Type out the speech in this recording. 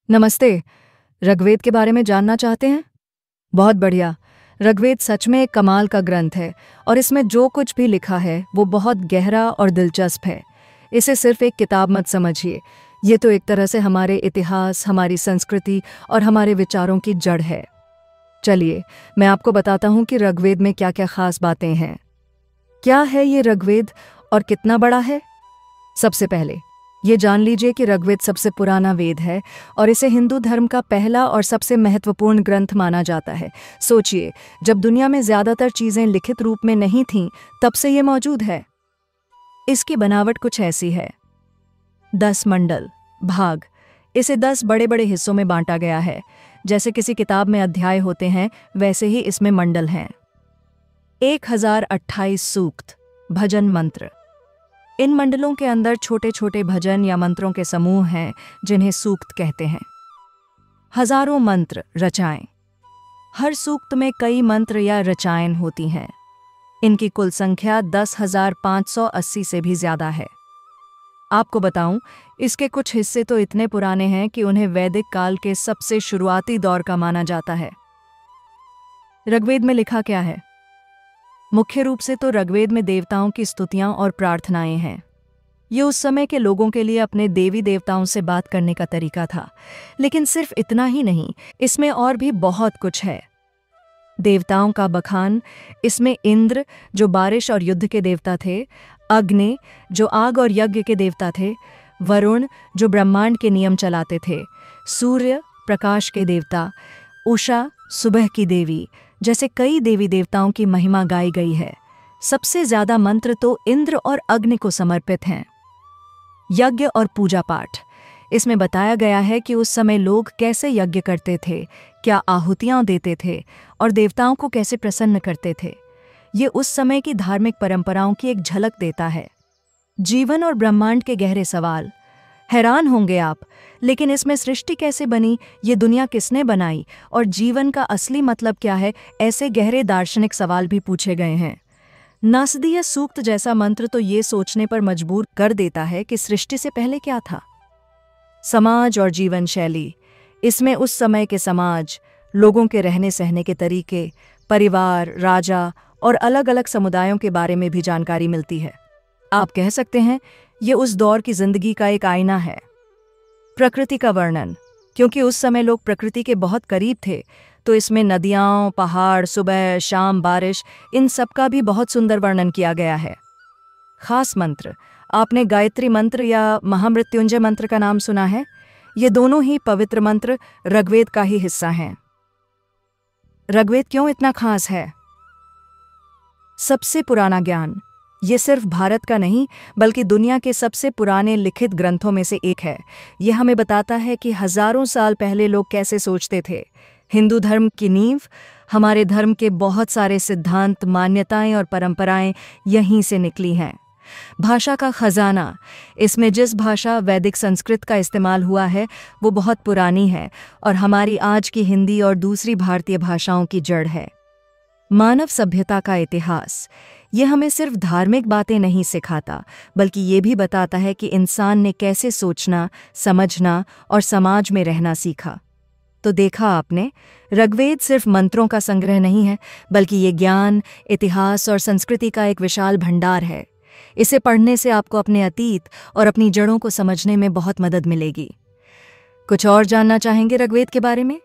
नमस्ते। ऋग्वेद के बारे में जानना चाहते हैं? बहुत बढ़िया। ऋग्वेद सच में एक कमाल का ग्रंथ है और इसमें जो कुछ भी लिखा है वो बहुत गहरा और दिलचस्प है। इसे सिर्फ एक किताब मत समझिए, ये तो एक तरह से हमारे इतिहास, हमारी संस्कृति और हमारे विचारों की जड़ है। चलिए, मैं आपको बताता हूँ कि ऋग्वेद में क्या क्या खास बातें हैं। क्या है ये ऋग्वेद और कितना बड़ा है? सबसे पहले ये जान लीजिए कि ऋग्वेद सबसे पुराना वेद है और इसे हिंदू धर्म का पहला और सबसे महत्वपूर्ण ग्रंथ माना जाता है। सोचिए, जब दुनिया में ज्यादातर चीजें लिखित रूप में नहीं थीं, तब से ये मौजूद है। इसकी बनावट कुछ ऐसी है। 10 मंडल भाग, इसे 10 बड़े बड़े हिस्सों में बांटा गया है। जैसे किसी किताब में अध्याय होते हैं, वैसे ही इसमें मंडल हैं। 1028 सूक्त, भजन मंत्र। इन मंडलों के अंदर छोटे छोटे भजन या मंत्रों के समूह हैं, जिन्हें सूक्त कहते हैं। हजारों मंत्र रचाएं। हर सूक्त में कई मंत्र या रचाएं होती हैं। इनकी कुल संख्या 10,580 से भी ज्यादा है। आपको बताऊं, इसके कुछ हिस्से तो इतने पुराने हैं कि उन्हें वैदिक काल के सबसे शुरुआती दौर का माना जाता है। ऋग्वेद में लिखा क्या है? मुख्य रूप से तो ऋग्वेद में देवताओं की स्तुतियां और प्रार्थनाएं हैं। ये उस समय के लोगों के लिए अपने देवी देवताओं से बात करने का तरीका था। लेकिन सिर्फ इतना ही नहीं, इसमें और भी बहुत कुछ है। देवताओं का बखान, इसमें इंद्र जो बारिश और युद्ध के देवता थे, अग्नि जो आग और यज्ञ के देवता थे, वरुण जो ब्रह्मांड के नियम चलाते थे, सूर्य प्रकाश के देवता, उषा सुबह की देवी, जैसे कई देवी देवताओं की महिमा गाई गई है। सबसे ज्यादा मंत्र तो इंद्र और अग्नि को समर्पित हैं। यज्ञ और पूजा पाठ, इसमें बताया गया है कि उस समय लोग कैसे यज्ञ करते थे, क्या आहुतियां देते थे और देवताओं को कैसे प्रसन्न करते थे। ये उस समय की धार्मिक परंपराओं की एक झलक देता है। जीवन और ब्रह्मांड के गहरे सवाल। हैरान होंगे आप, लेकिन इसमें सृष्टि कैसे बनी, ये दुनिया किसने बनाई और जीवन का असली मतलब क्या है, ऐसे गहरे दार्शनिक सवाल भी पूछे गए हैं। नासदीय सूक्त जैसा मंत्र तो ये सोचने पर मजबूर कर देता है कि सृष्टि से पहले क्या था। समाज और जीवन शैली, इसमें उस समय के समाज, लोगों के रहने सहने के तरीके, परिवार, राजा और अलग अलग समुदायों के बारे में भी जानकारी मिलती है। आप कह सकते हैं ये उस दौर की जिंदगी का एक आईना है। प्रकृति का वर्णन, क्योंकि उस समय लोग प्रकृति के बहुत करीब थे, तो इसमें नदियाँ, पहाड़, सुबह शाम बारिश, इन सब का भी बहुत सुंदर वर्णन किया गया है। खास मंत्र, आपने गायत्री मंत्र या महामृत्युंजय मंत्र का नाम सुना है? ये दोनों ही पवित्र मंत्र ऋग्वेद का ही हिस्सा हैं। ऋग्वेद क्यों इतना खास है? सबसे पुराना ज्ञान, ये सिर्फ भारत का नहीं बल्कि दुनिया के सबसे पुराने लिखित ग्रंथों में से एक है। यह हमें बताता है कि हजारों साल पहले लोग कैसे सोचते थे। हिंदू धर्म की नींव, हमारे धर्म के बहुत सारे सिद्धांत, मान्यताएं और परंपराएं यहीं से निकली हैं। भाषा का खजाना, इसमें जिस भाषा वैदिक संस्कृत का इस्तेमाल हुआ है वो बहुत पुरानी है और हमारी आज की हिंदी और दूसरी भारतीय भाषाओं की जड़ है। मानव सभ्यता का इतिहास, ये हमें सिर्फ धार्मिक बातें नहीं सिखाता बल्कि ये भी बताता है कि इंसान ने कैसे सोचना, समझना और समाज में रहना सीखा। तो देखा आपने, ऋग्वेद सिर्फ मंत्रों का संग्रह नहीं है बल्कि ये ज्ञान, इतिहास और संस्कृति का एक विशाल भंडार है। इसे पढ़ने से आपको अपने अतीत और अपनी जड़ों को समझने में बहुत मदद मिलेगी। कुछ और जानना चाहेंगे ऋग्वेद के बारे में?